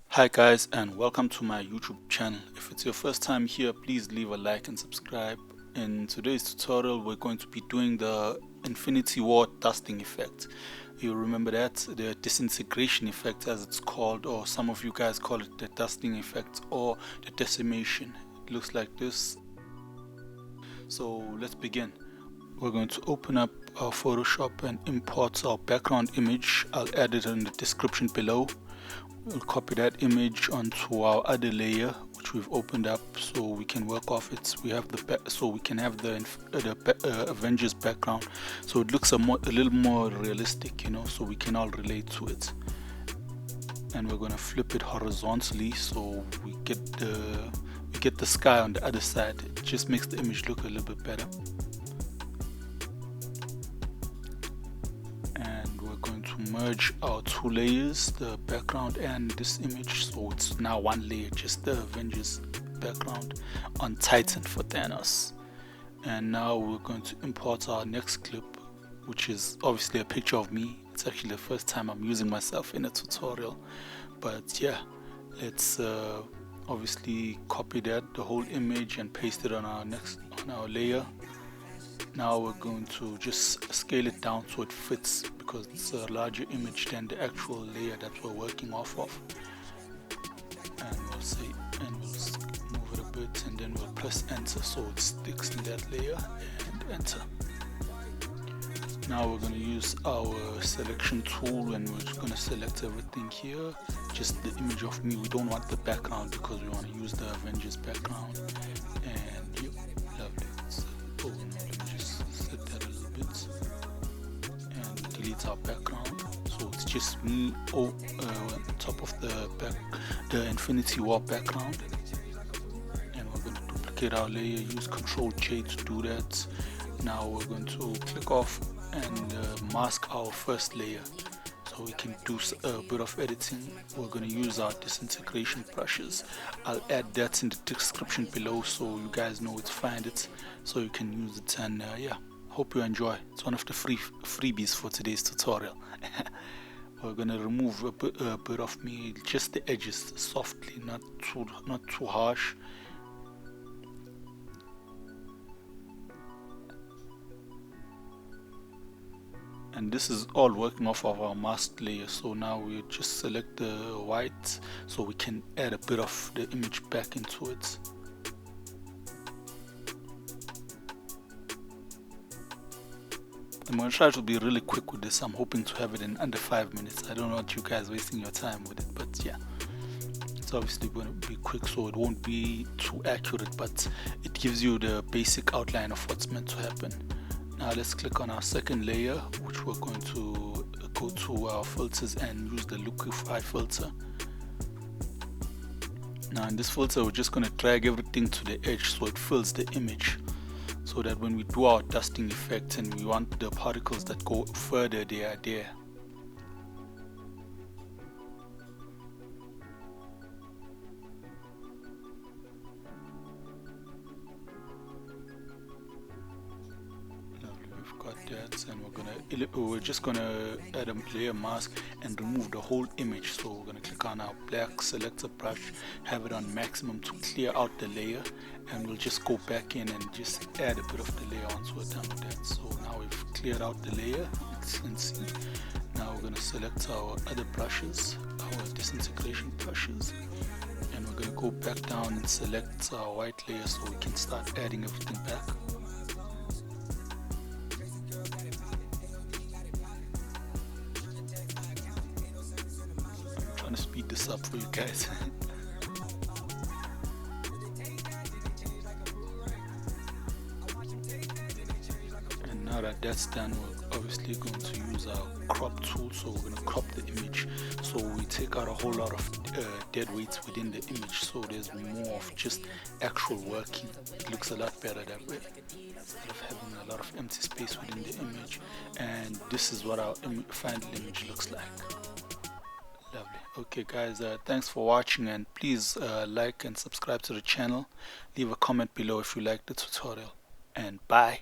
Hi guys, and welcome to my YouTube channel. If it's your first time here, please leave a like and subscribe. In today's tutorial we're going to be doing the Infinity War dusting effect. You remember that, the disintegration effect as it's called, or some of you guys call it the dusting effect or the decimation. It looks like this. So let's begin. We're going to open up our Photoshop and import our background image. I'll add it in the description below. We'll copy that image onto our other layer which we've opened up so we can work off it. We have so we can have the Avengers background, so it looks a little more realistic, you know, so we can all relate to it. And we're going to flip it horizontally so we get the sky on the other side. It just makes the image look a little bit better. Merge our two layers, the background and this image, so it's now one layer, just the Avengers background on Titan for Thanos. And now we're going to import our next clip, which is obviously a picture of me. It's actually the first time I'm using myself in a tutorial, but yeah, let's obviously copy the whole image and paste it on our layer. Now we're going to just scale it down so it fits, because it's a larger image than the actual layer that we're working off of. And we'll move it a bit, and then we'll press enter so it sticks in that layer, and enter. Now we're going to use our selection tool and we're going to select everything here, just the image of me. We don't want the background because we want to use the Avengers background. And yep, lovely. So, delete our background, so it's just me on top of the Infinity War background. And we're going to duplicate our layer, use Ctrl J to do that. Now we're going to click off and mask our first layer so we can do a bit of editing. We're going to use our disintegration brushes. I'll add that in the description below so you guys know where to find it, so you can use it. And yeah, hope you enjoy. It's one of the freebies for today's tutorial. We're gonna remove a bit of me, just the edges, softly, not too harsh. And this is all working off of our masked layer. So now we just select the white so we can add a bit of the image back into it. I'm going to try to be really quick with this. I'm hoping to have it in under 5 minutes. I don't want you guys wasting your time with it, but yeah, it's obviously going to be quick so it won't be too accurate, but it gives you the basic outline of what's meant to happen. Now let's click on our second layer, which we're going to go to our filters and use the Liquify filter. Now in this filter we're just going to drag everything to the edge so it fills the image, so that when we do our dusting effect and we want the particles that go further, they are there. Lovely, we've got that, and we're just gonna add a layer mask and remove the whole image. So we're gonna click on our black selector brush, have it on maximum to clear out the layer, and we'll just go back in and just add a bit of the layer once we're done with that. So now we've cleared out the layer, as you can see. Now we're going to select our other brushes, our disintegration brushes, and we're going to go back down and select our white layer so we can start adding everything back. I'm trying to speed this up for you guys. Now that that's done, we're obviously going to use our crop tool, so we're going to crop the image so we take out a whole lot of dead weights within the image, so there's more of just actual working. It looks a lot better that way, instead of having a lot of empty space within the image. And this is what our final image looks like. Lovely. Okay guys, thanks for watching, and please like and subscribe to the channel. Leave a comment below if you liked the tutorial, and bye.